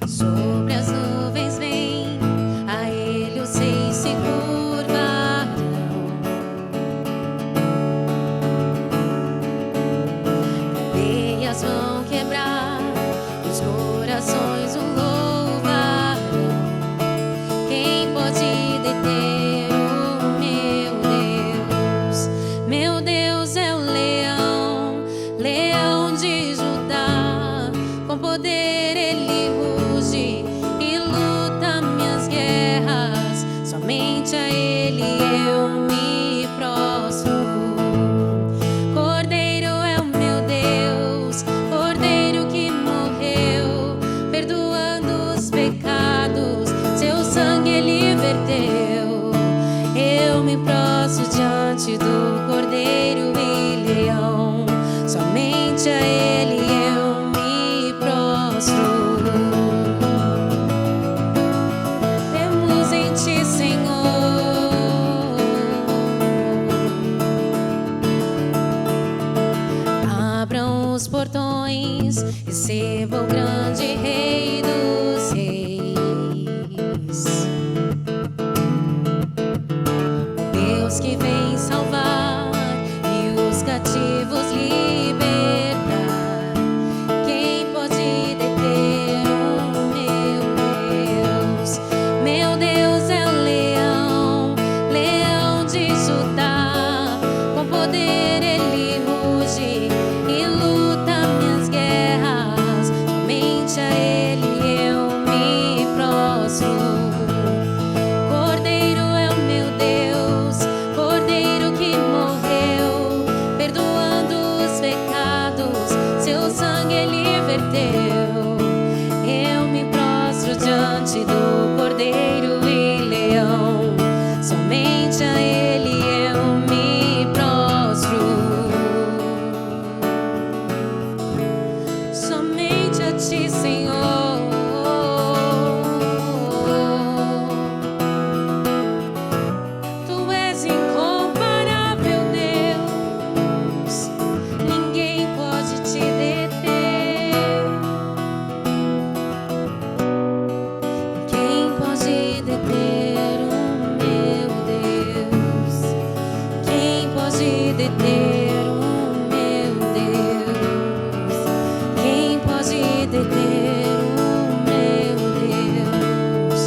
Sobre as nuvens vem, a ele os reis se curvarão. Cadeias vão quebrar, os corações o louvarão. Quem pode deter o meu Deus? Meu Deus é o leão, leão de Judá. Com poder ele ruge e luta minhas guerras. Somente a ele eu me prostro. Cordeiro é o meu Deus, Cordeiro que morreu, perdoando os pecados, seu sangue ele verteu. Eu me prostro diante do Cordeiro e leão. Somente a ele eu me prostro. Temos em ti, Senhor, abram os portões, receba o grande Rei dos Reis. Deus que vem salvar e os cativos libertar. Quem pode deter o meu Deus? Meu Deus é o leão, leão de Judá. Com poder ele ruge e luta minhas guerras. Somente a ele eu me prostro. Cordeiro é o meu Deus, Cordeiro que morreu, perdoando os pecados, seu sangue ele verteu. Eu me prostro diante do Cordeiro e leão. Somente a ele eu me prostro. Somente a ti, Senhor. Tu és incomparável, Deus. Ninguém pode te deter. Quem pode deter o meu Deus? Quem pode deter o meu Deus? Quem pode deter o meu Deus?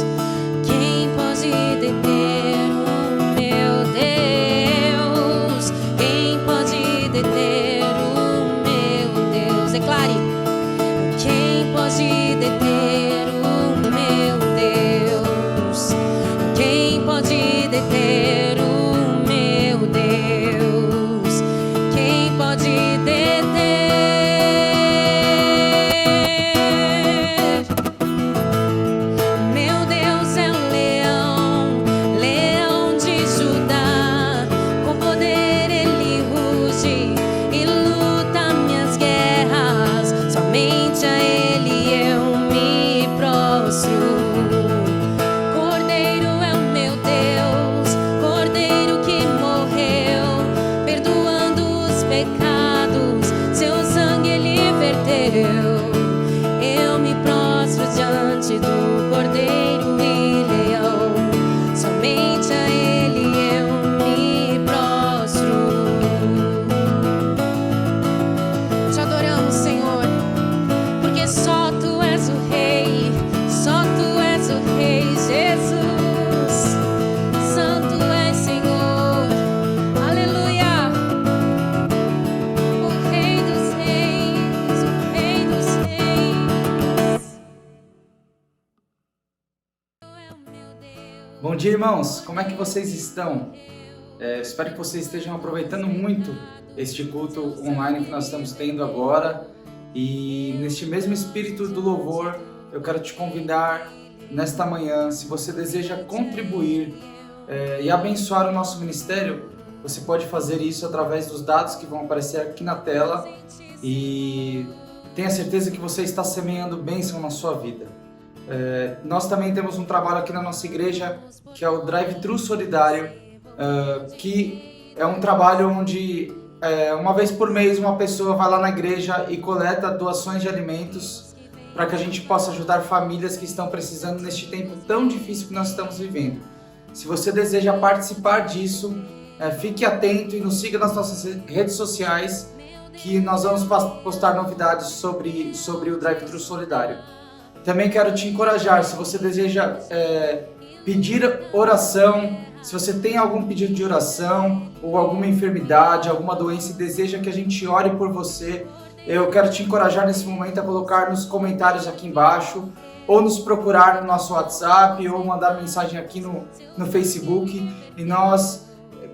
Quem pode deter o meu Deus? Quem pode deter o meu Deus? Declare. Quem pode deter o meu Deus? Quem pode deter o meu Deus? Quem pode deter? Meu Deus é o leão, leão de Judá. Com poder ele ruge e luta minhas guerras. Somente a ele eu me prostro. Cordeiro é o meu Deus, Cordeiro que morreu, perdoando os pecados, seu sangue ele verteu. Eu me prostro diante do Cordeiro e leão. Somente a ele eu me prostro. Te adoramos, Senhor, porque só tu és o Rei, só tu és o Rei, Jesus. Santo és, Senhor, aleluia. O Rei dos Reis, o Rei dos Reis. É o meu Deus. Bom dia, irmãos! Como é que vocês estão? Espero que vocês estejam aproveitando muito este culto online que nós estamos tendo agora. E neste mesmo espírito do louvor, eu quero te convidar nesta manhã, se você deseja contribuir e abençoar o nosso ministério, você pode fazer isso através dos dados que vão aparecer aqui na tela e tenha certeza que você está semeando bênção na sua vida. Nós também temos um trabalho aqui na nossa igreja que é o Drive-Thru Solidário, que é um trabalho onde uma vez por mês uma pessoa vai lá na igreja e coleta doações de alimentos para que a gente possa ajudar famílias que estão precisando neste tempo tão difícil que nós estamos vivendo. Se você deseja participar disso, fique atento e nos siga nas nossas redes sociais, que nós vamos postar novidades sobre o Drive-Thru Solidário. Também quero te encorajar, se você deseja pedir oração, se você tem algum pedido de oração ou alguma enfermidade, alguma doença e deseja que a gente ore por você, eu quero te encorajar nesse momento a colocar nos comentários aqui embaixo, ou nos procurar no nosso WhatsApp, ou mandar mensagem aqui no Facebook, e nós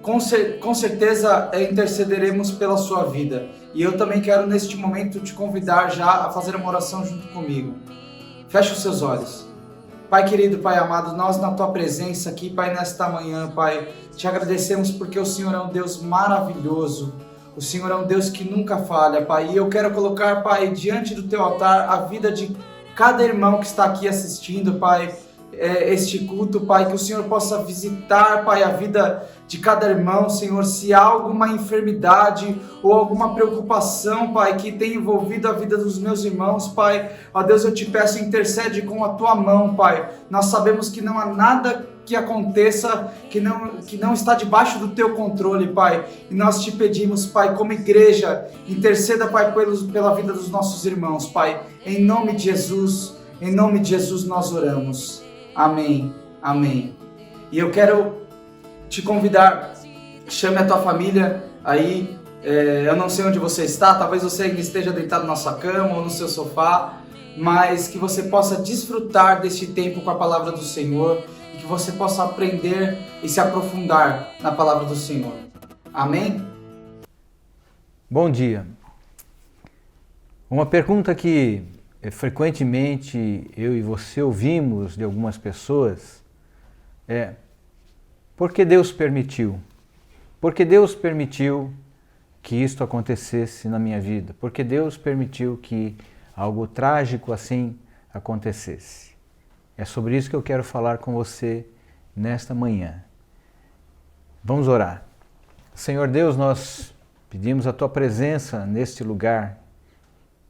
com certeza intercederemos pela sua vida. E eu também quero neste momento te convidar já a fazer uma oração junto comigo. Feche os seus olhos. Pai querido, Pai amado, nós na Tua presença aqui, Pai, nesta manhã, Pai, te agradecemos porque o Senhor é um Deus maravilhoso. O Senhor é um Deus que nunca falha, Pai. E eu quero colocar, Pai, diante do Teu altar a vida de cada irmão que está aqui assistindo, Pai, este culto, Pai, que o Senhor possa visitar, Pai, a vida de cada irmão, Senhor, se há alguma enfermidade ou alguma preocupação, Pai, que tem envolvido a vida dos meus irmãos, Pai, ó Deus, eu te peço, intercede com a Tua mão, Pai. Nós sabemos que não há nada que aconteça que não está debaixo do Teu controle, Pai, e nós te pedimos, Pai, como igreja, interceda, Pai, pela vida dos nossos irmãos, Pai, em nome de Jesus nós oramos. Amém, amém. E eu quero te convidar, chame a tua família aí, eu não sei onde você está, talvez você ainda esteja deitado na sua cama ou no seu sofá, mas que você possa desfrutar deste tempo com a palavra do Senhor e que você possa aprender e se aprofundar na palavra do Senhor. Amém? Bom dia. Uma pergunta que frequentemente eu e você ouvimos de algumas pessoas é: por que Deus permitiu? Por que Deus permitiu que isto acontecesse na minha vida? Por que Deus permitiu que algo trágico assim acontecesse? É sobre isso que eu quero falar com você nesta manhã. Vamos orar. Senhor Deus, nós pedimos a Tua presença neste lugar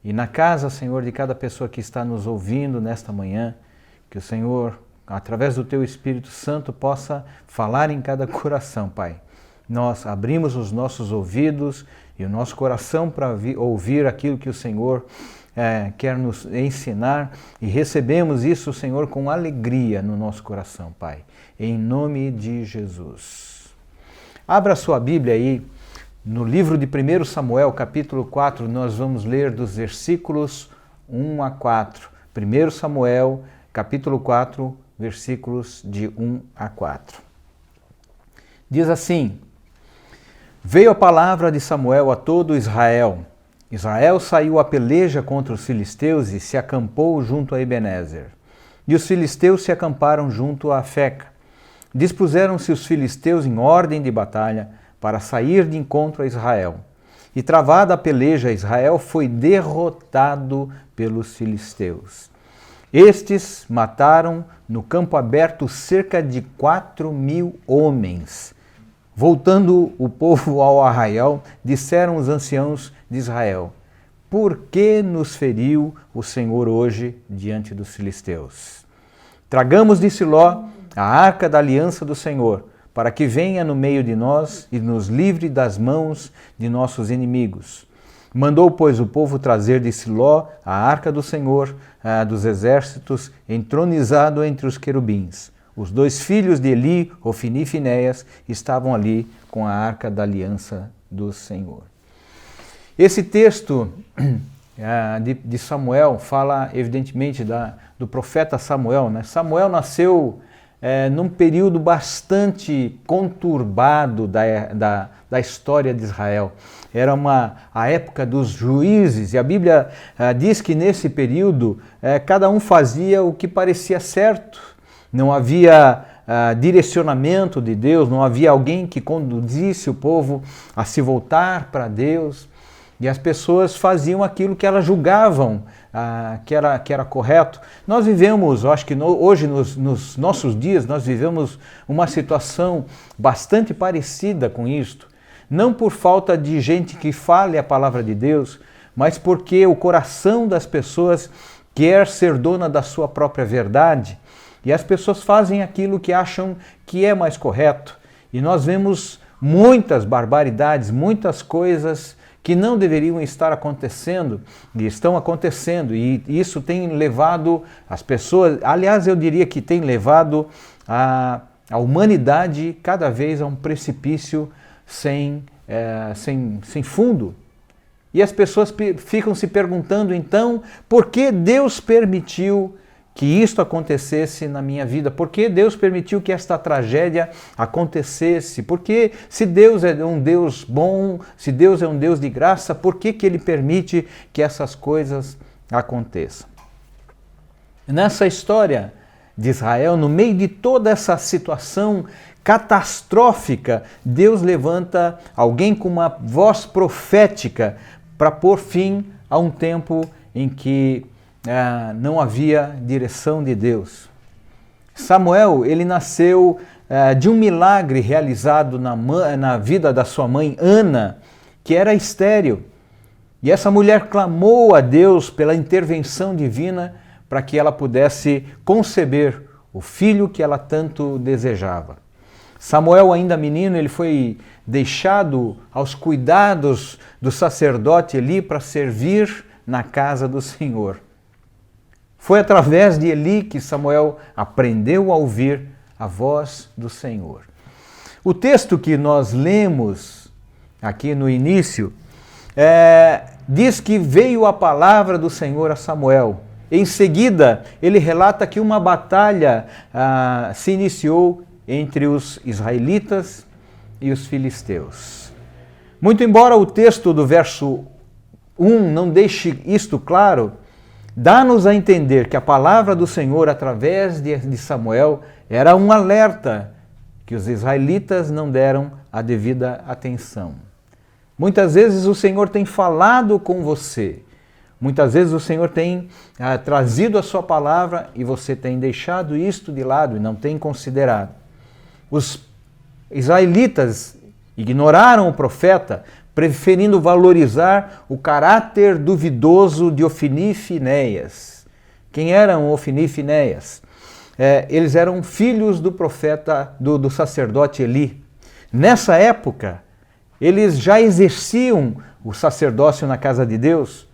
e na casa, Senhor, de cada pessoa que está nos ouvindo nesta manhã, que o Senhor, através do Teu Espírito Santo, possa falar em cada coração, Pai. Nós abrimos os nossos ouvidos e o nosso coração para ouvir aquilo que o Senhor quer nos ensinar e recebemos isso, Senhor, com alegria no nosso coração, Pai. Em nome de Jesus. Abra a sua Bíblia aí. No livro de 1 Samuel, capítulo 4, nós vamos ler dos versículos 1 a 4. 1 Samuel, capítulo 4, versículos de 1 a 4. Diz assim: Veio a palavra de Samuel a todo Israel. Israel saiu à peleja contra os filisteus e se acampou junto a Ebenezer. E os filisteus se acamparam junto a Afeca. Dispuseram-se os filisteus em ordem de batalha para sair de encontro a Israel. E travada a peleja, Israel foi derrotado pelos filisteus. Estes mataram no campo aberto cerca de 4.000 homens. Voltando o povo ao arraial, disseram os anciãos de Israel: Por que nos feriu o Senhor hoje diante dos filisteus? Tragamos de Siló a arca da aliança do Senhor, para que venha no meio de nós e nos livre das mãos de nossos inimigos. Mandou, pois, o povo trazer de Siló a arca do Senhor dos exércitos, entronizado entre os querubins. Os dois filhos de Eli, Ofni e Finéias, estavam ali com a arca da aliança do Senhor. Esse texto de Samuel fala, evidentemente, do profeta Samuel, né? Samuel nasceu num período bastante conturbado da história de Israel. Era a época dos juízes, e a Bíblia diz que nesse período cada um fazia o que parecia certo. Não havia direcionamento de Deus, não havia alguém que conduzisse o povo a se voltar para Deus, e as pessoas faziam aquilo que elas julgavam que era correto. Nós vivemos, eu acho que hoje nos nossos dias, nós vivemos uma situação bastante parecida com isto, não por falta de gente que fale a palavra de Deus, mas porque o coração das pessoas quer ser dona da sua própria verdade, e as pessoas fazem aquilo que acham que é mais correto. E nós vemos muitas barbaridades, muitas coisas que não deveriam estar acontecendo e estão acontecendo. E isso tem levado as pessoas, aliás, eu diria que tem levado a humanidade cada vez a um precipício sem fundo. E as pessoas ficam se perguntando, então, por que Deus permitiu que isto acontecesse na minha vida? Por que Deus permitiu que esta tragédia acontecesse? Porque se Deus é um Deus bom, se Deus é um Deus de graça, por que Ele permite que essas coisas aconteçam? Nessa história de Israel, no meio de toda essa situação catastrófica, Deus levanta alguém com uma voz profética para pôr fim a um tempo em que não havia direção de Deus. Samuel, ele nasceu de um milagre realizado na vida da sua mãe Ana, que era estéril. E essa mulher clamou a Deus pela intervenção divina para que ela pudesse conceber o filho que ela tanto desejava. Samuel, ainda menino, ele foi deixado aos cuidados do sacerdote Eli para servir na casa do Senhor. Foi através de Eli que Samuel aprendeu a ouvir a voz do Senhor. O texto que nós lemos aqui no início diz que veio a palavra do Senhor a Samuel. Em seguida, ele relata que uma batalha se iniciou entre os israelitas e os filisteus. Muito embora o texto do verso 1 não deixe isto claro, dá-nos a entender que a palavra do Senhor, através de Samuel, era um alerta que os israelitas não deram a devida atenção. Muitas vezes o Senhor tem falado com você, muitas vezes o Senhor tem trazido a sua palavra e você tem deixado isto de lado e não tem considerado. Os israelitas ignoraram o profeta, preferindo valorizar o caráter duvidoso de Ofni e Finéias. Quem eram Ofni e Finéias? Eles eram filhos do profeta, do sacerdote Eli. Nessa época, eles já exerciam o sacerdócio na casa de Deus,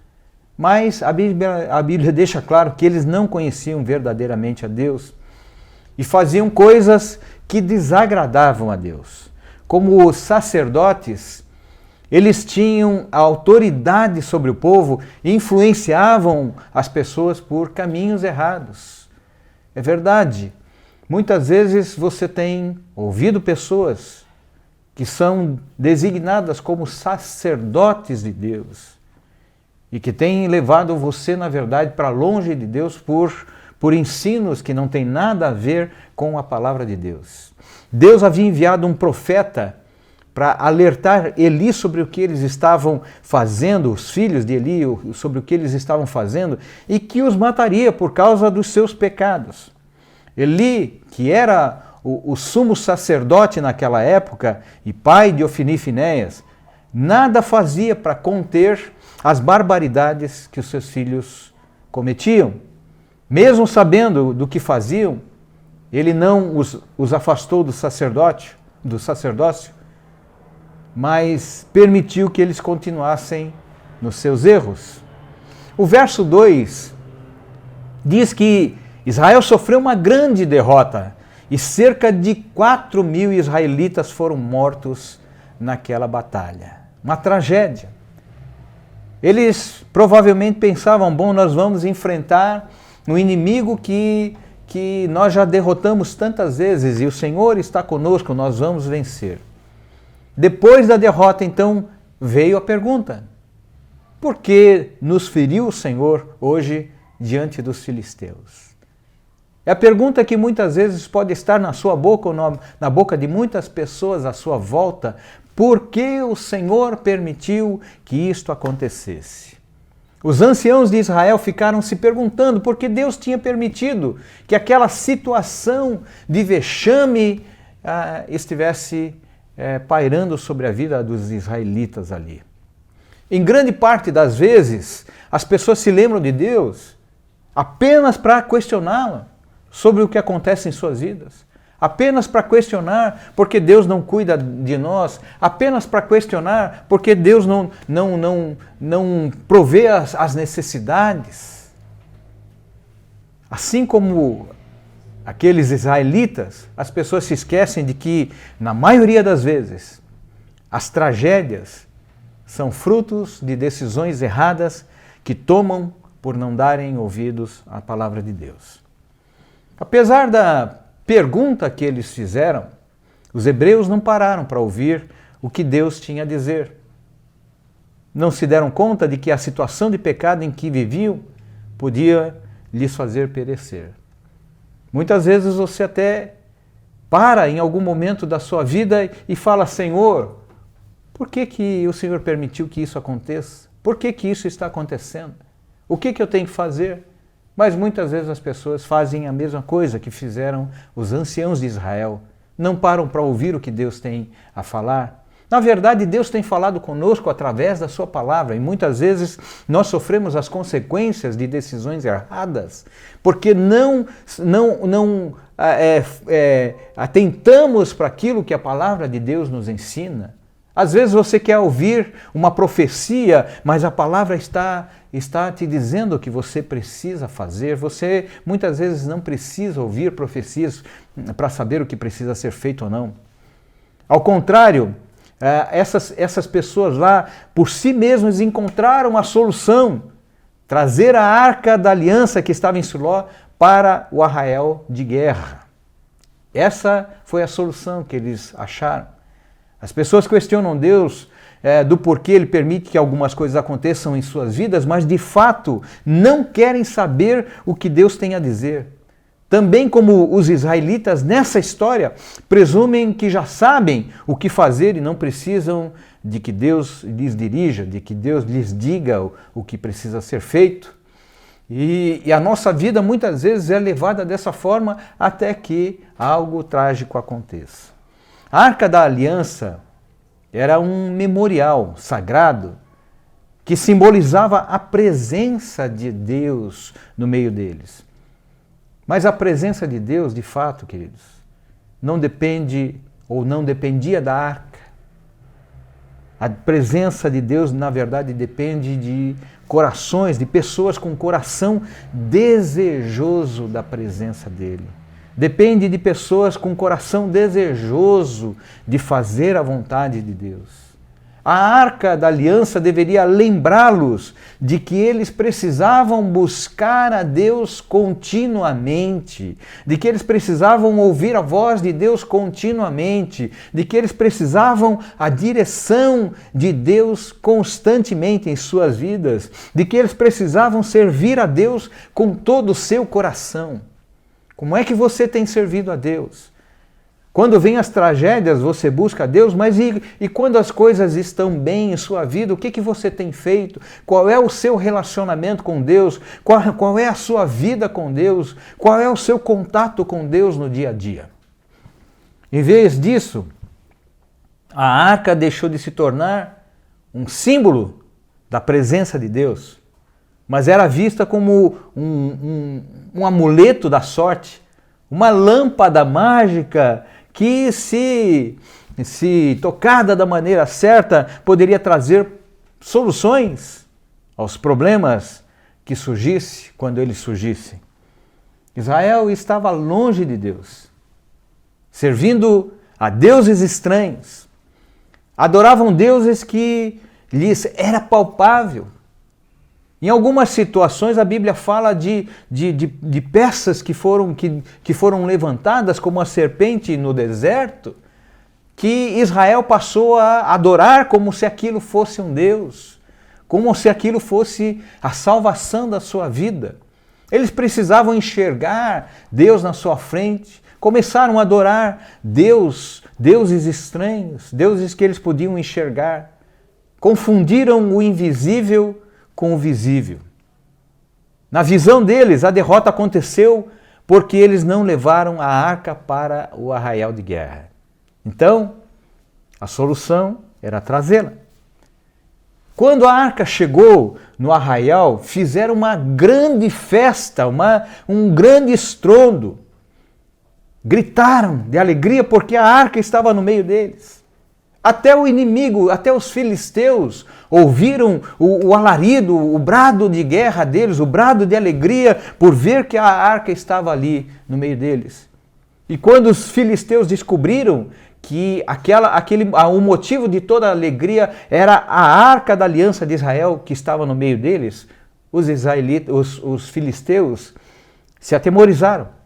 mas a Bíblia deixa claro que eles não conheciam verdadeiramente a Deus e faziam coisas que desagradavam a Deus. Como os sacerdotes, eles tinham a autoridade sobre o povo e influenciavam as pessoas por caminhos errados. É verdade, muitas vezes você tem ouvido pessoas que são designadas como sacerdotes de Deus e que têm levado você, na verdade, para longe de Deus por ensinos que não têm nada a ver com a palavra de Deus. Deus havia enviado um profeta para alertar Eli sobre o que eles estavam fazendo, os filhos de Eli, sobre o que eles estavam fazendo, e que os mataria por causa dos seus pecados. Eli, que era o sumo sacerdote naquela época e pai de Ofni e Finéias, nada fazia para conter as barbaridades que os seus filhos cometiam. Mesmo sabendo do que faziam, ele não os afastou do sacerdócio, mas permitiu que eles continuassem nos seus erros. O verso 2 diz que Israel sofreu uma grande derrota e cerca de 4.000 israelitas foram mortos naquela batalha. Uma tragédia. Eles provavelmente pensavam, bom, nós vamos enfrentar um inimigo que que nós já derrotamos tantas vezes e o Senhor está conosco, nós vamos vencer. Depois da derrota, então, veio a pergunta: por que nos feriu o Senhor hoje diante dos filisteus? É a pergunta que muitas vezes pode estar na sua boca ou na boca de muitas pessoas à sua volta. Por que o Senhor permitiu que isto acontecesse? Os anciãos de Israel ficaram se perguntando por que Deus tinha permitido que aquela situação de vexame estivesse pairando sobre a vida dos israelitas ali. Em grande parte das vezes, as pessoas se lembram de Deus apenas para questioná-lo sobre o que acontece em suas vidas. Apenas para questionar porque Deus não cuida de nós, apenas para questionar porque Deus não provê as necessidades. Assim como aqueles israelitas, as pessoas se esquecem de que, na maioria das vezes, as tragédias são frutos de decisões erradas que tomam por não darem ouvidos à palavra de Deus. Apesar da pergunta que eles fizeram, os hebreus não pararam para ouvir o que Deus tinha a dizer. Não se deram conta de que a situação de pecado em que viviam podia lhes fazer perecer. Muitas vezes você até para em algum momento da sua vida e fala: Senhor, por que o Senhor permitiu que isso aconteça? Por que isso está acontecendo? O que eu tenho que fazer? Mas muitas vezes as pessoas fazem a mesma coisa que fizeram os anciãos de Israel. Não param para ouvir o que Deus tem a falar. Na verdade, Deus tem falado conosco através da sua palavra e muitas vezes nós sofremos as consequências de decisões erradas porque não atentamos para aquilo que a palavra de Deus nos ensina. Às vezes você quer ouvir uma profecia, mas a palavra está te dizendo o que você precisa fazer. Você muitas vezes não precisa ouvir profecias para saber o que precisa ser feito ou não. Ao contrário, essas pessoas lá, por si mesmas, encontraram a solução: trazer a arca da aliança que estava em Siló para o arraial de guerra. Essa foi a solução que eles acharam. As pessoas questionam Deus do porquê Ele permite que algumas coisas aconteçam em suas vidas, mas de fato não querem saber o que Deus tem a dizer. Também como os israelitas nessa história, presumem que já sabem o que fazer e não precisam de que Deus lhes dirija, de que Deus lhes diga o que precisa ser feito. E a nossa vida muitas vezes é levada dessa forma até que algo trágico aconteça. A Arca da Aliança era um memorial sagrado que simbolizava a presença de Deus no meio deles. Mas a presença de Deus, de fato, queridos, não depende ou não dependia da arca. A presença de Deus, na verdade, depende de corações, de pessoas com coração desejoso da presença dele. Depende de pessoas com coração desejoso de fazer a vontade de Deus. A Arca da Aliança deveria lembrá-los de que eles precisavam buscar a Deus continuamente, de que eles precisavam ouvir a voz de Deus continuamente, de que eles precisavam a direção de Deus constantemente em suas vidas, de que eles precisavam servir a Deus com todo o seu coração. Como é que você tem servido a Deus? Quando vêm as tragédias, você busca a Deus, mas e quando as coisas estão bem em sua vida, o que você tem feito? Qual é o seu relacionamento com Deus? Qual é a sua vida com Deus? Qual é o seu contato com Deus no dia a dia? Em vez disso, a arca deixou de se tornar um símbolo da presença de Deus, mas era vista como um amuleto da sorte, uma lâmpada mágica que, se tocada da maneira certa, poderia trazer soluções aos problemas que surgissem quando eles surgissem. Israel estava longe de Deus, servindo a deuses estranhos. Adoravam deuses que lhes era palpável. Em algumas situações a Bíblia fala de peças que foram levantadas como a serpente no deserto, que Israel passou a adorar como se aquilo fosse um Deus, como se aquilo fosse a salvação da sua vida. Eles precisavam enxergar Deus na sua frente, começaram a adorar deuses estranhos, deuses que eles podiam enxergar. Confundiram o invisível com o visível. Na visão deles, a derrota aconteceu porque eles não levaram a arca para o arraial de guerra. Então, a solução era trazê-la. Quando a arca chegou no arraial, fizeram uma grande festa, um grande estrondo. Gritaram de alegria porque a arca estava no meio deles. Até o inimigo, até os filisteus ouviram o alarido, o brado de guerra deles, o brado de alegria por ver que a arca estava ali no meio deles. E quando os filisteus descobriram que o motivo de toda a alegria era a arca da aliança de Israel que estava no meio deles, os filisteus se atemorizaram.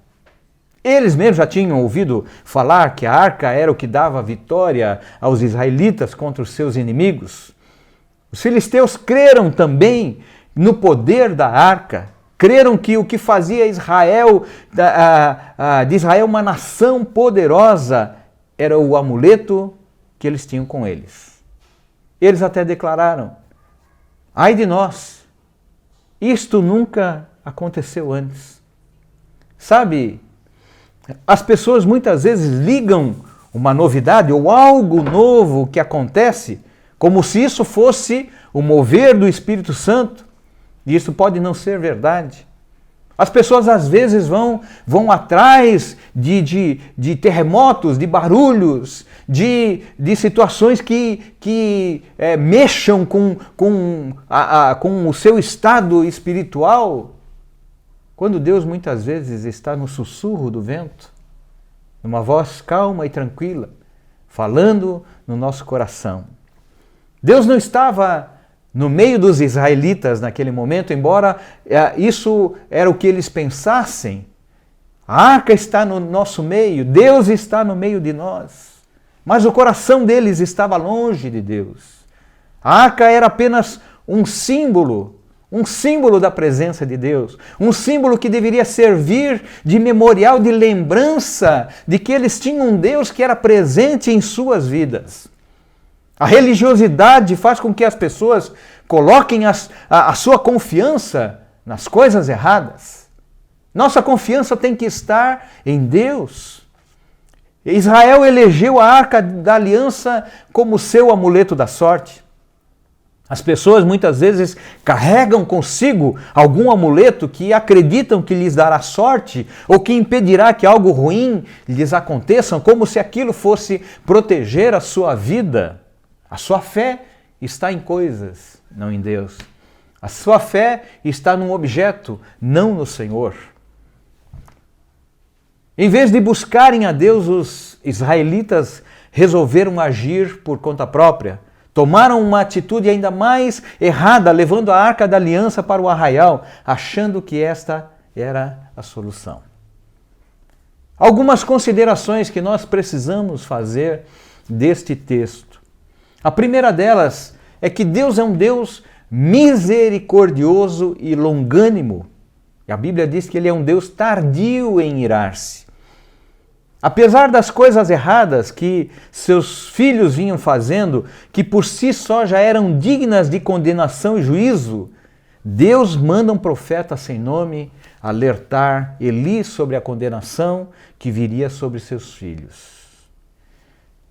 Eles mesmos já tinham ouvido falar que a arca era o que dava vitória aos israelitas contra os seus inimigos. Os filisteus creram também no poder da arca, creram que o que fazia de Israel uma nação poderosa era o amuleto que eles tinham com eles. Eles até declararam: ai de nós, isto nunca aconteceu antes. Sabe, as pessoas muitas vezes ligam uma novidade ou algo novo que acontece como se isso fosse o mover do Espírito Santo, e isso pode não ser verdade. As pessoas às vezes vão atrás de terremotos, de barulhos, de situações que mexam com o seu estado espiritual, quando Deus muitas vezes está no sussurro do vento, numa voz calma e tranquila, falando no nosso coração. Deus não estava no meio dos israelitas naquele momento, embora isso era o que eles pensassem. A arca está no nosso meio, Deus está no meio de nós, mas o coração deles estava longe de Deus. A arca era apenas um símbolo da presença de Deus, um símbolo que deveria servir de memorial, de lembrança de que eles tinham um Deus que era presente em suas vidas. A religiosidade faz com que as pessoas coloquem a sua confiança nas coisas erradas. Nossa confiança tem que estar em Deus. Israel elegeu a arca da aliança como seu amuleto da sorte. As pessoas muitas vezes carregam consigo algum amuleto que acreditam que lhes dará sorte ou que impedirá que algo ruim lhes aconteça, como se aquilo fosse proteger a sua vida. A sua fé está em coisas, não em Deus. A sua fé está num objeto, não no Senhor. Em vez de buscarem a Deus, os israelitas resolveram agir por conta própria. Tomaram uma atitude ainda mais errada, levando a arca da aliança para o arraial, achando que esta era a solução. Algumas considerações que nós precisamos fazer deste texto. A primeira delas é que Deus é um Deus misericordioso e longânimo. E a Bíblia diz que Ele é um Deus tardio em irar-se. Apesar das coisas erradas que seus filhos vinham fazendo, que por si só já eram dignas de condenação e juízo, Deus manda um profeta sem nome alertar Eli sobre a condenação que viria sobre seus filhos.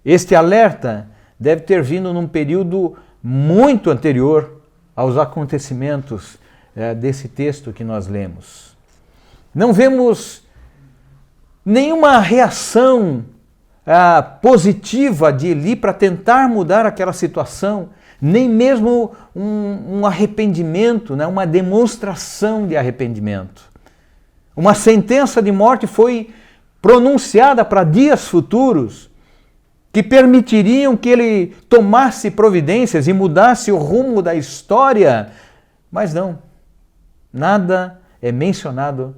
Este alerta deve ter vindo num período muito anterior aos acontecimentos desse texto que nós lemos. Não vemos nenhuma reação positiva de Eli para tentar mudar aquela situação, nem mesmo um arrependimento, né? Uma demonstração de arrependimento. Uma sentença de morte foi pronunciada para dias futuros, que permitiriam que ele tomasse providências e mudasse o rumo da história, mas não. Nada é mencionado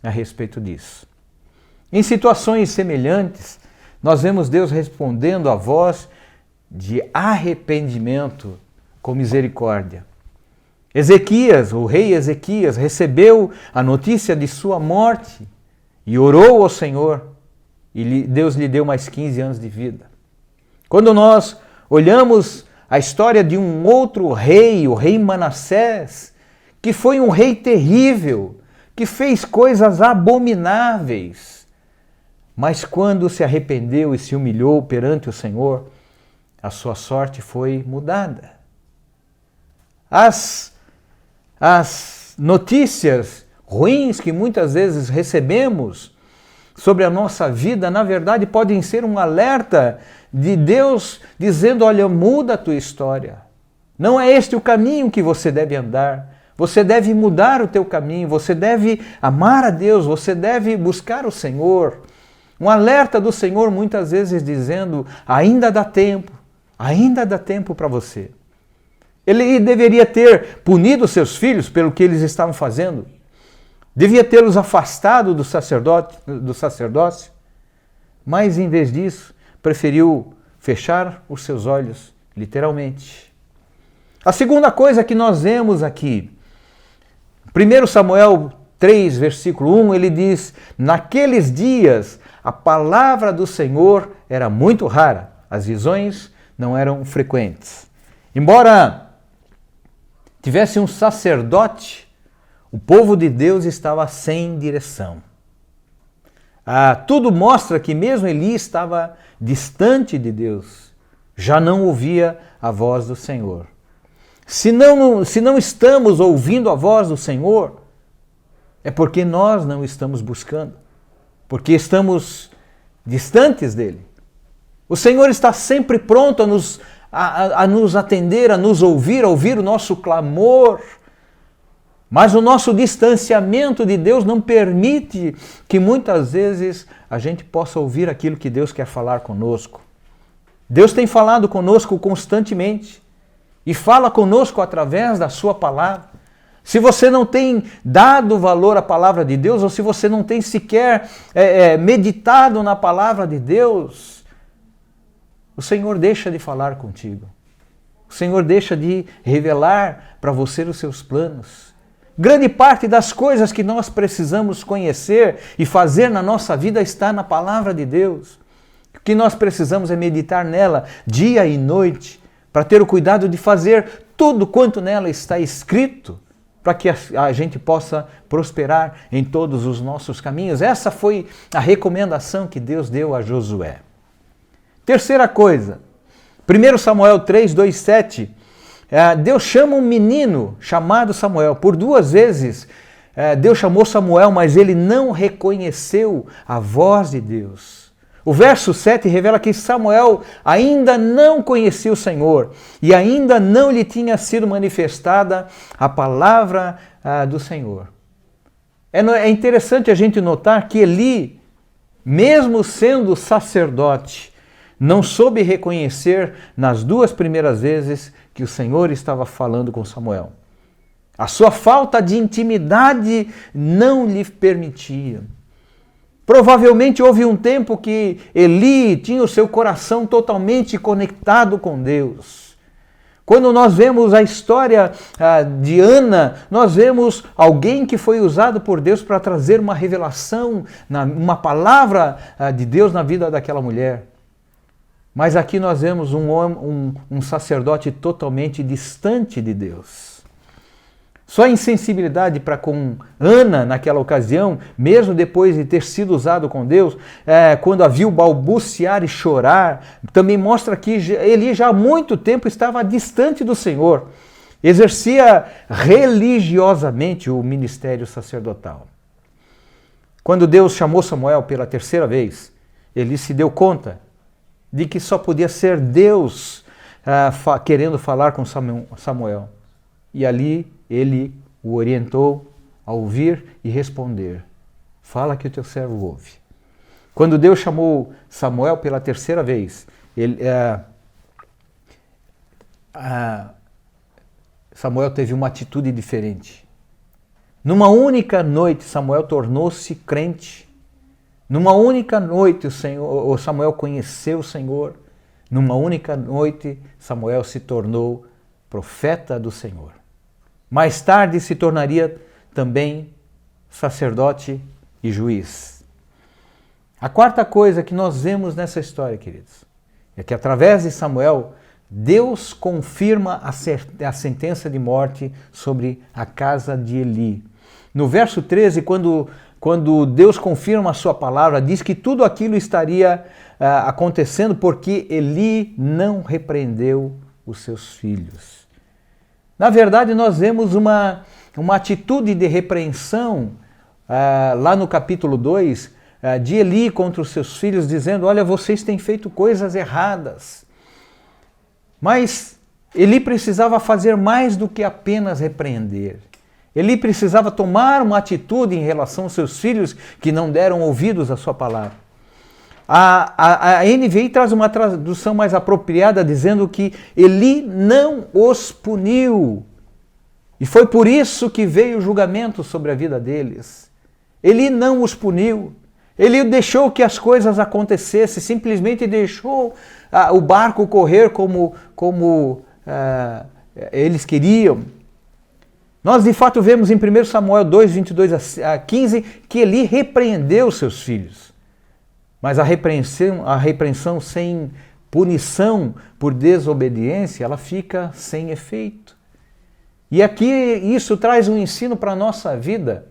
a respeito disso. Em situações semelhantes, nós vemos Deus respondendo à voz de arrependimento com misericórdia. Ezequias, o rei Ezequias, recebeu a notícia de sua morte e orou ao Senhor, e Deus lhe deu mais 15 anos de vida. Quando nós olhamos a história de um outro rei, o rei Manassés, que foi um rei terrível, que fez coisas abomináveis, mas quando se arrependeu e se humilhou perante o Senhor, a sua sorte foi mudada. As notícias ruins que muitas vezes recebemos sobre a nossa vida, na verdade, podem ser um alerta de Deus dizendo: olha, muda a tua história. Não é este o caminho que você deve andar. Você deve mudar o teu caminho, você deve amar a Deus, você deve buscar o Senhor. Um alerta do Senhor muitas vezes dizendo: ainda dá tempo para você. Ele deveria ter punido seus filhos pelo que eles estavam fazendo. Devia tê-los afastado do sacerdócio. Mas em vez disso, preferiu fechar os seus olhos, literalmente. A segunda coisa que nós vemos aqui, 1 Samuel 3, versículo 1, ele diz: naqueles dias a palavra do Senhor era muito rara, as visões não eram frequentes. Embora tivesse um sacerdote, o povo de Deus estava sem direção. Tudo mostra que mesmo Eli estava distante de Deus, já não ouvia a voz do Senhor. Se não estamos ouvindo a voz do Senhor, é porque nós não estamos buscando, porque estamos distantes dele. O Senhor está sempre pronto a nos atender, a nos ouvir, a ouvir o nosso clamor. Mas o nosso distanciamento de Deus não permite que muitas vezes a gente possa ouvir aquilo que Deus quer falar conosco. Deus tem falado conosco constantemente e fala conosco através da sua palavra. Se você não tem dado valor à palavra de Deus, ou se você não tem sequer meditado na palavra de Deus, o Senhor deixa de falar contigo. O Senhor deixa de revelar para você os seus planos. Grande parte das coisas que nós precisamos conhecer e fazer na nossa vida está na palavra de Deus. O que nós precisamos é meditar nela dia e noite, para ter o cuidado de fazer tudo quanto nela está escrito, para que a gente possa prosperar em todos os nossos caminhos. Essa foi a recomendação que Deus deu a Josué. Terceira coisa, 1 Samuel 3, 2, 7, Deus chama um menino chamado Samuel. Por 2 vezes Deus chamou Samuel, mas ele não reconheceu a voz de Deus. O verso 7 revela que Samuel ainda não conhecia o Senhor e ainda não lhe tinha sido manifestada a palavra do Senhor. É interessante a gente notar que Eli, mesmo sendo sacerdote, não soube reconhecer nas 2 primeiras vezes que o Senhor estava falando com Samuel. A sua falta de intimidade não lhe permitia. Provavelmente houve um tempo que Eli tinha o seu coração totalmente conectado com Deus. Quando nós vemos a história de Ana, nós vemos alguém que foi usado por Deus para trazer uma revelação, uma palavra de Deus na vida daquela mulher. Mas aqui nós vemos um sacerdote totalmente distante de Deus. Sua insensibilidade para com Ana naquela ocasião, mesmo depois de ter sido usado com Deus, quando a viu balbuciar e chorar, também mostra que Eli já há muito tempo estava distante do Senhor. Exercia religiosamente o ministério sacerdotal. Quando Deus chamou Samuel pela 3ª vez, Eli se deu conta de que só podia ser Deus querendo falar com Samuel. E ali ele o orientou a ouvir e responder: fala que o teu servo ouve. Quando Deus chamou Samuel pela 3ª vez, Samuel teve uma atitude diferente. Numa única noite, Samuel tornou-se crente. Numa única noite, Samuel conheceu o Senhor. Numa única noite, Samuel se tornou profeta do Senhor. Mais tarde se tornaria também sacerdote e juiz. A quarta coisa que nós vemos nessa história, queridos, é que através de Samuel, Deus confirma a sentença de morte sobre a casa de Eli. No verso 13, quando Deus confirma a sua palavra, diz que tudo aquilo estaria acontecendo porque Eli não repreendeu os seus filhos. Na verdade, nós vemos uma atitude de repreensão lá no capítulo 2, de Eli contra os seus filhos, dizendo: olha, vocês têm feito coisas erradas. Mas Eli precisava fazer mais do que apenas repreender. Ele precisava tomar uma atitude em relação aos seus filhos que não deram ouvidos à sua palavra. A NVI traz uma tradução mais apropriada, dizendo que Eli não os puniu. E foi por isso que veio o julgamento sobre a vida deles. Eli não os puniu. Ele deixou que as coisas acontecessem, simplesmente deixou o barco correr como eles queriam. Nós de fato vemos em 1 Samuel 2, 22 a 15, que Eli repreendeu seus filhos. Mas a repreensão sem punição por desobediência, ela fica sem efeito. E aqui isso traz um ensino para a nossa vida,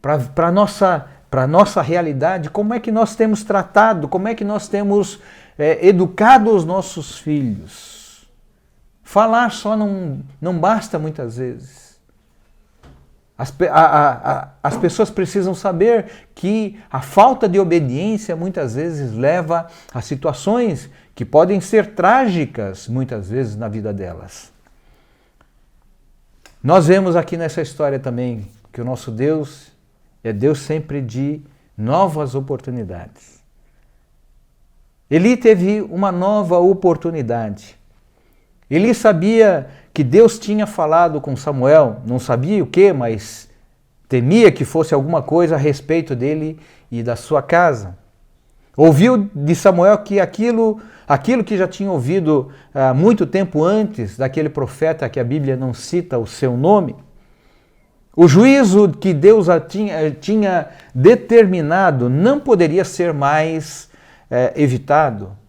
para a nossa realidade, como é que nós temos tratado, como é que nós temos educado os nossos filhos. Falar só não basta muitas vezes. As pessoas precisam saber que a falta de obediência muitas vezes leva a situações que podem ser trágicas muitas vezes na vida delas. Nós vemos aqui nessa história também que o nosso Deus é Deus sempre de novas oportunidades. Eli teve uma nova oportunidade. Eli sabia que Deus tinha falado com Samuel, não sabia o que, mas temia que fosse alguma coisa a respeito dele e da sua casa. Ouviu de Samuel que aquilo que já tinha ouvido muito tempo antes daquele profeta que a Bíblia não cita o seu nome, o juízo que Deus tinha determinado não poderia ser mais evitado.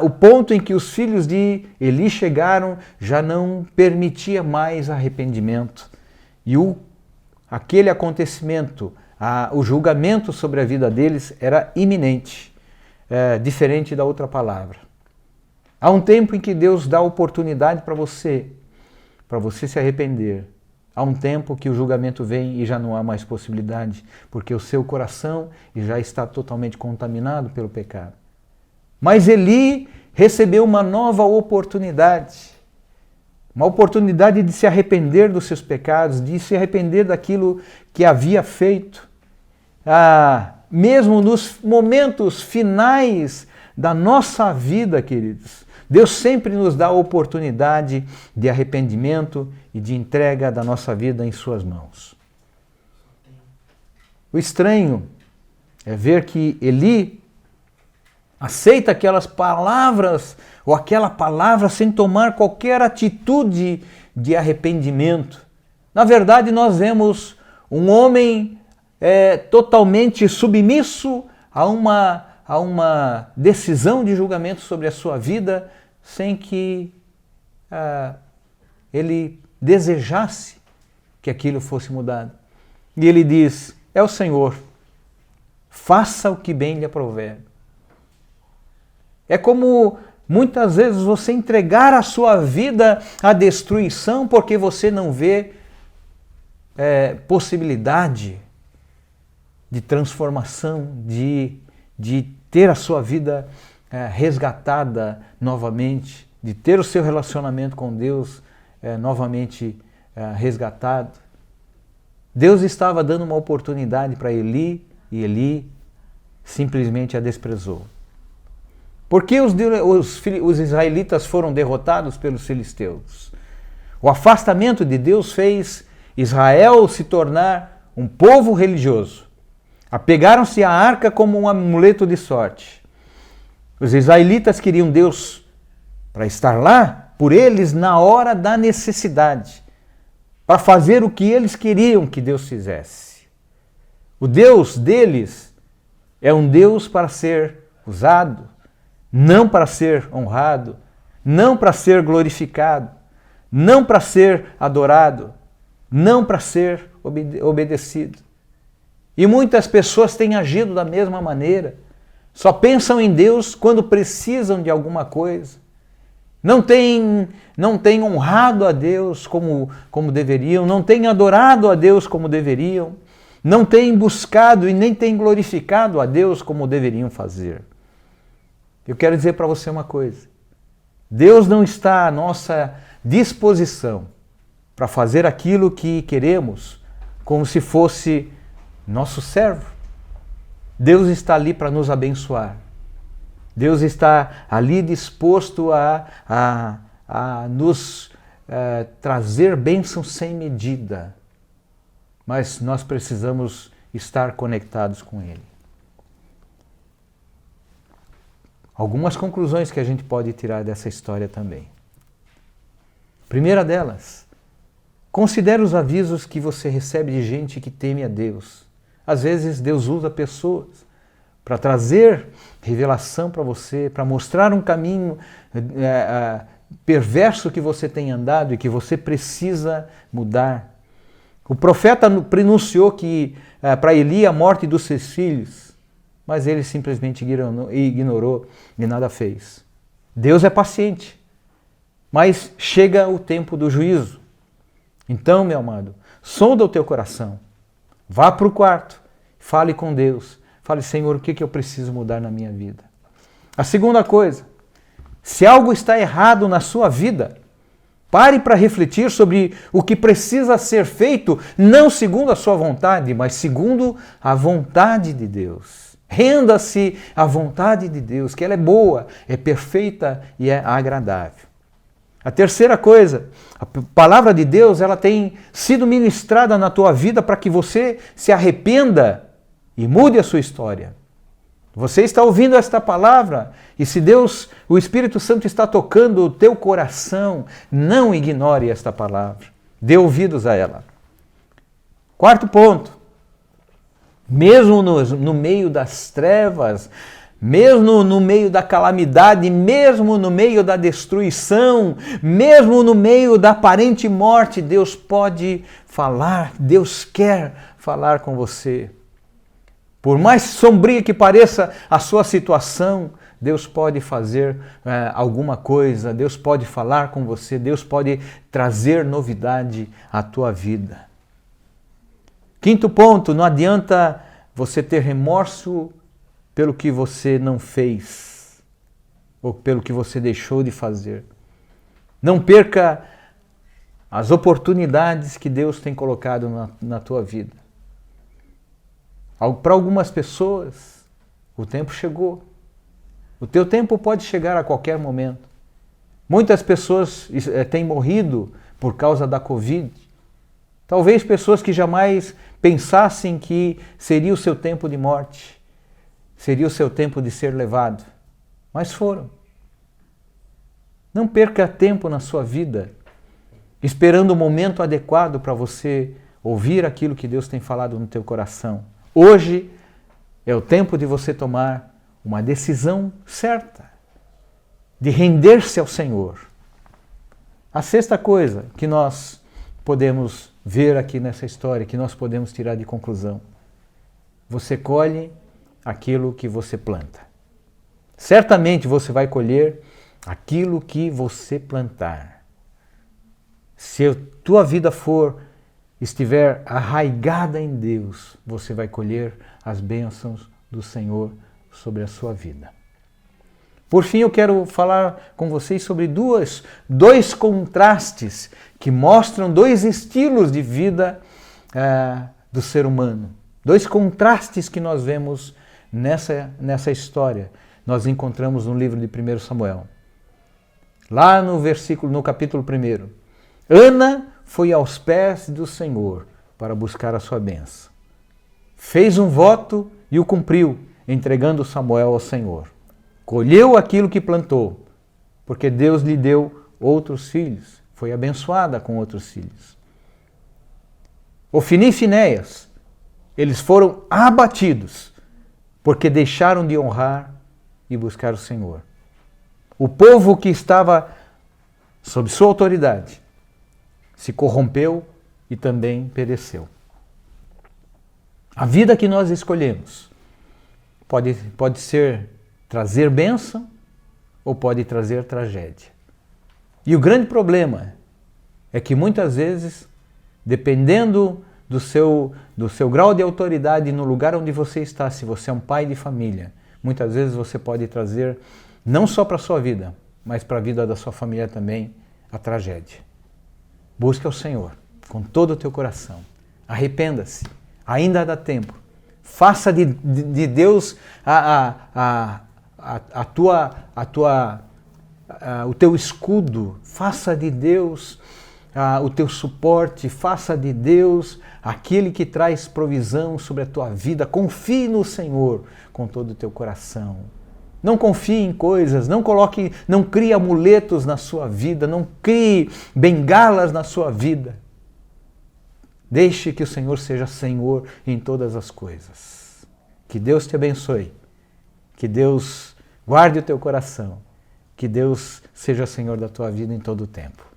O ponto em que os filhos de Eli chegaram já não permitia mais arrependimento. E aquele acontecimento, o julgamento sobre a vida deles era iminente, diferente da outra palavra. Há um tempo em que Deus dá oportunidade para você se arrepender. Há um tempo que o julgamento vem e já não há mais possibilidade, porque o seu coração já está totalmente contaminado pelo pecado. Mas Eli recebeu uma nova oportunidade. Uma oportunidade de se arrepender dos seus pecados, de se arrepender daquilo que havia feito. Mesmo nos momentos finais da nossa vida, queridos, Deus sempre nos dá a oportunidade de arrependimento e de entrega da nossa vida em suas mãos. O estranho é ver que Eli aceita aquelas palavras ou aquela palavra sem tomar qualquer atitude de arrependimento. Na verdade, nós vemos um homem totalmente submisso a uma decisão de julgamento sobre a sua vida sem que ele desejasse que aquilo fosse mudado. E ele diz: é o Senhor, faça o que bem lhe aprouver. É como muitas vezes você entregar a sua vida à destruição porque você não vê possibilidade de transformação, de ter a sua vida resgatada novamente, de ter o seu relacionamento com Deus novamente resgatado. Deus estava dando uma oportunidade para Eli e Eli simplesmente a desprezou. Por que os israelitas foram derrotados pelos filisteus? O afastamento de Deus fez Israel se tornar um povo religioso. Apegaram-se à arca como um amuleto de sorte. Os israelitas queriam Deus para estar lá por eles na hora da necessidade, para fazer o que eles queriam que Deus fizesse. O Deus deles é um Deus para ser usado, não para ser honrado, não para ser glorificado, não para ser adorado, não para ser obedecido. E muitas pessoas têm agido da mesma maneira. Só pensam em Deus quando precisam de alguma coisa. Não têm honrado a Deus como deveriam, não têm adorado a Deus como deveriam, não têm buscado e nem têm glorificado a Deus como deveriam fazer. Eu quero dizer para você uma coisa. Deus não está à nossa disposição para fazer aquilo que queremos como se fosse nosso servo. Deus está ali para nos abençoar. Deus está ali disposto a nos trazer bênçãos sem medida. Mas nós precisamos estar conectados com Ele. Algumas conclusões que a gente pode tirar dessa história também. Primeira delas, considere os avisos que você recebe de gente que teme a Deus. Às vezes Deus usa pessoas para trazer revelação para você, para mostrar um caminho perverso que você tem andado e que você precisa mudar. O profeta pronunciou que para Eli a morte dos seus filhos, mas ele simplesmente ignorou e nada fez. Deus é paciente, mas chega o tempo do juízo. Então, meu amado, sonda o teu coração, vá para o quarto, fale com Deus, fale, Senhor, o que eu preciso mudar na minha vida? A segunda coisa, se algo está errado na sua vida, pare para refletir sobre o que precisa ser feito, não segundo a sua vontade, mas segundo a vontade de Deus. Renda-se à vontade de Deus, que ela é boa, é perfeita e é agradável. A terceira coisa, a palavra de Deus, ela tem sido ministrada na tua vida para que você se arrependa e mude a sua história. Você está ouvindo esta palavra e se Deus, o Espírito Santo está tocando o teu coração, não ignore esta palavra. Dê ouvidos a ela. Quarto ponto. Mesmo no meio das trevas, mesmo no meio da calamidade, mesmo no meio da destruição, mesmo no meio da aparente morte, Deus pode falar, Deus quer falar com você. Por mais sombria que pareça a sua situação, Deus pode fazer alguma coisa, Deus pode falar com você, Deus pode trazer novidade à tua vida. Quinto ponto, não adianta você ter remorso pelo que você não fez ou pelo que você deixou de fazer. Não perca as oportunidades que Deus tem colocado na tua vida. Para algumas pessoas, o tempo chegou. O teu tempo pode chegar a qualquer momento. Muitas pessoas têm morrido por causa da Covid. Talvez pessoas que jamais pensassem que seria o seu tempo de morte, seria o seu tempo de ser levado, mas foram. Não perca tempo na sua vida esperando o momento adequado para você ouvir aquilo que Deus tem falado no teu coração. Hoje é o tempo de você tomar uma decisão certa, de render-se ao Senhor. A sexta coisa que nós podemos ver aqui nessa história, que nós podemos tirar de conclusão. Você colhe aquilo que você planta. Certamente você vai colher aquilo que você plantar. Se a tua vida estiver arraigada em Deus, você vai colher as bênçãos do Senhor sobre a sua vida. Por fim, eu quero falar com vocês sobre dois contrastes que mostram dois estilos de vida do ser humano. Dois contrastes que nós vemos nessa história. Nós encontramos no livro de 1 Samuel. Lá no capítulo 1. Ana foi aos pés do Senhor para buscar a sua bênção. Fez um voto e o cumpriu, entregando Samuel ao Senhor. Colheu aquilo que plantou, porque Deus lhe deu outros filhos. Foi abençoada com outros filhos. Ofni e Finéias, eles foram abatidos, porque deixaram de honrar e buscar o Senhor. O povo que estava sob sua autoridade se corrompeu e também pereceu. A vida que nós escolhemos pode ser trazer bênção ou pode trazer tragédia. E o grande problema é que muitas vezes, dependendo do seu grau de autoridade no lugar onde você está, se você é um pai de família, muitas vezes você pode trazer, não só para a sua vida, mas para a vida da sua família também, a tragédia. Busque ao Senhor com todo o teu coração. Arrependa-se. Ainda dá tempo. Faça de Deus o teu escudo. Faça de Deus o teu suporte. Faça de Deus aquele que traz provisão sobre a tua vida. Confie no Senhor com todo o teu coração. Não confie em coisas, não crie amuletos na sua vida, não crie bengalas na sua vida. Deixe que o Senhor seja Senhor em todas as coisas. Que Deus te abençoe. Que Deus guarde o teu coração. Que Deus seja Senhor da tua vida em todo o tempo.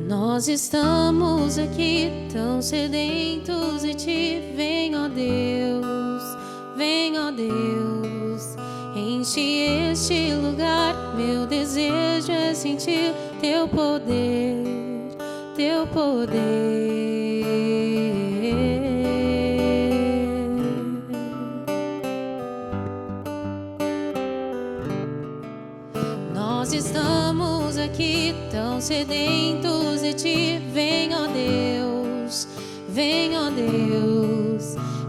Nós estamos aqui tão sedentos de ti. Vem, ó Deus, enche este lugar. Meu desejo é sentir teu poder, teu poder. Nós estamos aqui tão sedentos de ti. Vem, ó Deus,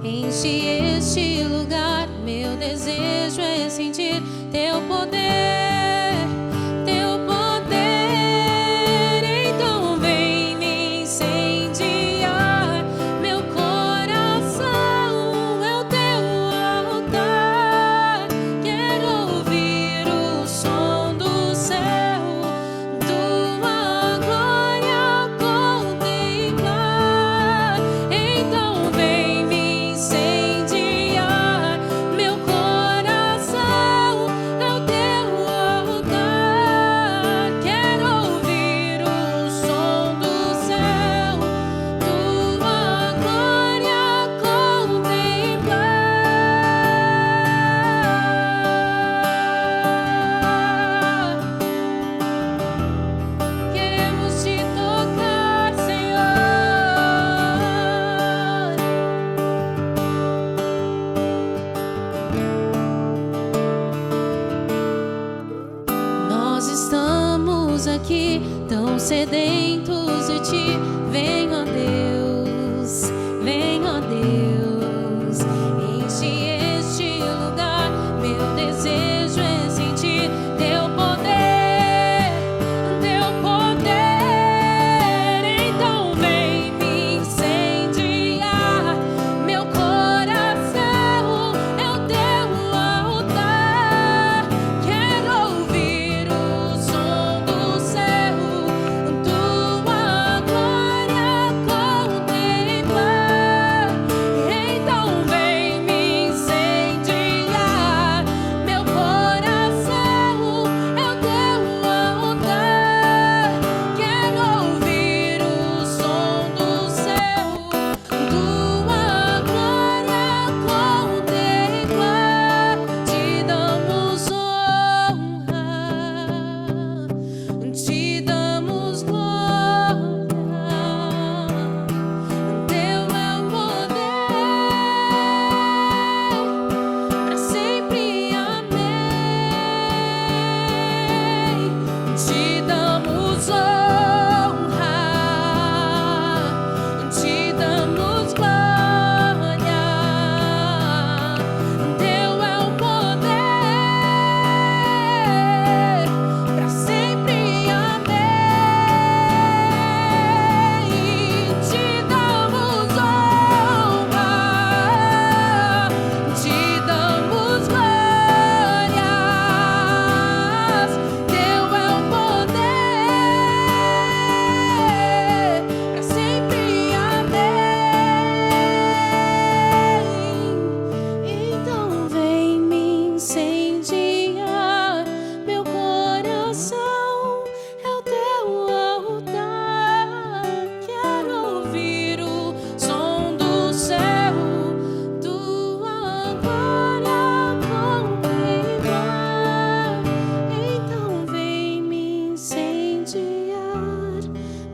enche este lugar. Meu desejo é sentir teu poder, teu poder. Então vem me incendiar. Meu coração é o teu altar. Quero ouvir o som do céu, tua glória contemplar. Então vem me incendiar. Meu coração é o teu altar. Quero ouvir o som do céu, tua glória contemplar. Queremos te tocar, Senhor. Nós estamos aqui tão sedentos de ti. Vem, ó Deus, enche este lugar. Meu desejo é sentir teu poder, teu poder. Então vem me incendiar. Meu coração é o teu altar. Quero ouvir o som do céu, tua glória contemplar. Então vem me incendiar. Meu coração é o teu altar. Quero ouvir o som do céu, tua glória contemplar. Te damos honra, te damos glória. Teu é o poder, para sempre, amém. Te damos honra,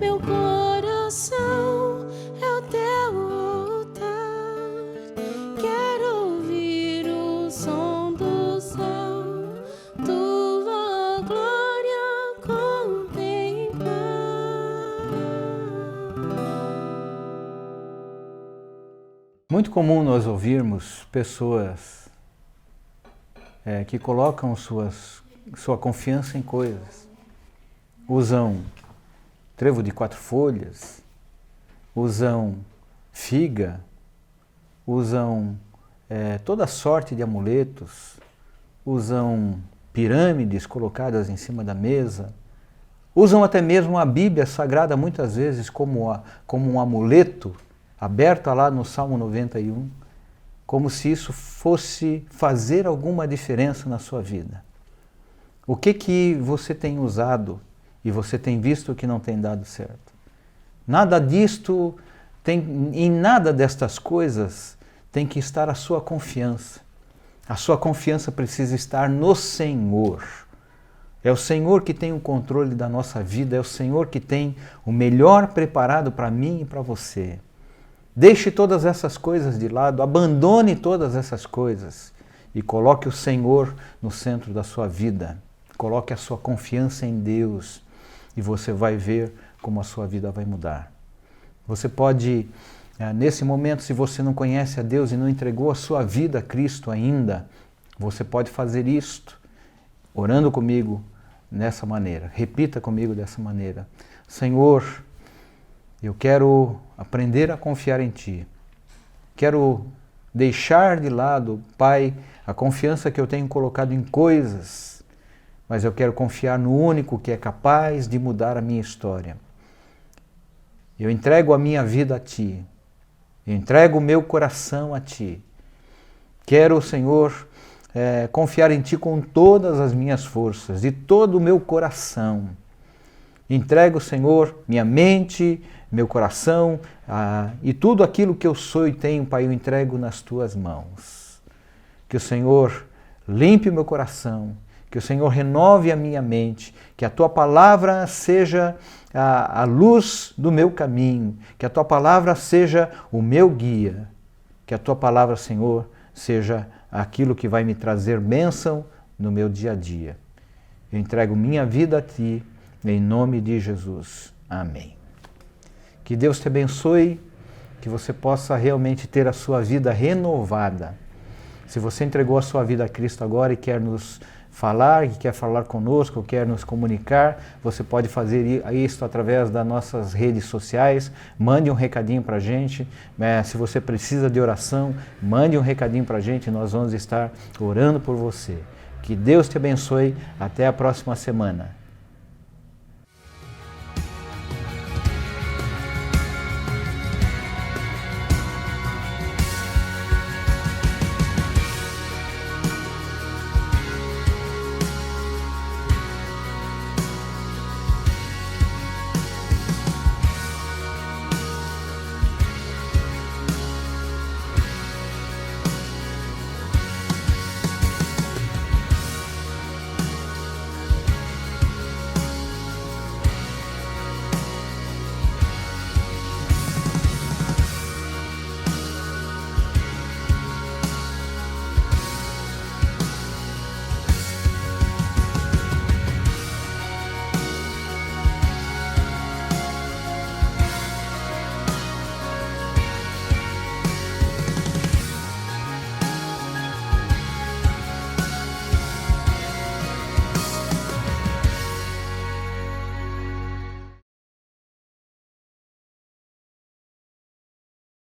Meu coração é o teu altar. Quero ouvir o som do céu, tua glória contemplar. Muito comum nós ouvirmos pessoas que colocam sua confiança em coisas. Usam trevo de 4 folhas, usam figa, usam toda sorte de amuletos, usam pirâmides colocadas em cima da mesa, usam até mesmo a Bíblia Sagrada muitas vezes como um amuleto, aberta lá no Salmo 91, como se isso fosse fazer alguma diferença na sua vida. O que você tem usado e você tem visto que não tem dado certo? Nada disto, em nada destas coisas tem que estar a sua confiança. A sua confiança precisa estar no Senhor. É o Senhor que tem o controle da nossa vida, é o Senhor que tem o melhor preparado para mim e para você. Deixe todas essas coisas de lado, abandone todas essas coisas e coloque o Senhor no centro da sua vida. Coloque a sua confiança em Deus e você vai ver como a sua vida vai mudar. Você pode, nesse momento, se você não conhece a Deus e não entregou a sua vida a Cristo ainda, você pode fazer isto, orando comigo nessa maneira. Repita comigo dessa maneira. Senhor, eu quero aprender a confiar em Ti. Quero deixar de lado, Pai, a confiança que eu tenho colocado em coisas, mas eu quero confiar no único que é capaz de mudar a minha história. Eu entrego a minha vida a Ti. Eu entrego o meu coração a Ti. Quero, Senhor, confiar em Ti com todas as minhas forças, de todo o meu coração. Entrego, Senhor, minha mente, meu coração e tudo aquilo que eu sou e tenho, Pai, eu entrego nas Tuas mãos. Que o Senhor limpe o meu coração, que o Senhor renove a minha mente, que a Tua palavra seja a luz do meu caminho, que a Tua palavra seja o meu guia, que a Tua palavra, Senhor, seja aquilo que vai me trazer bênção no meu dia a dia. Eu entrego minha vida a Ti, em nome de Jesus. Amém. Que Deus te abençoe, que você possa realmente ter a sua vida renovada. Se você entregou a sua vida a Cristo agora e quer nos falar, que quer falar conosco, quer nos comunicar, você pode fazer isso através das nossas redes sociais. Mande um recadinho para a gente. Se você precisa de oração, mande um recadinho para a gente, nós vamos estar orando por você. Que Deus te abençoe. Até a próxima semana.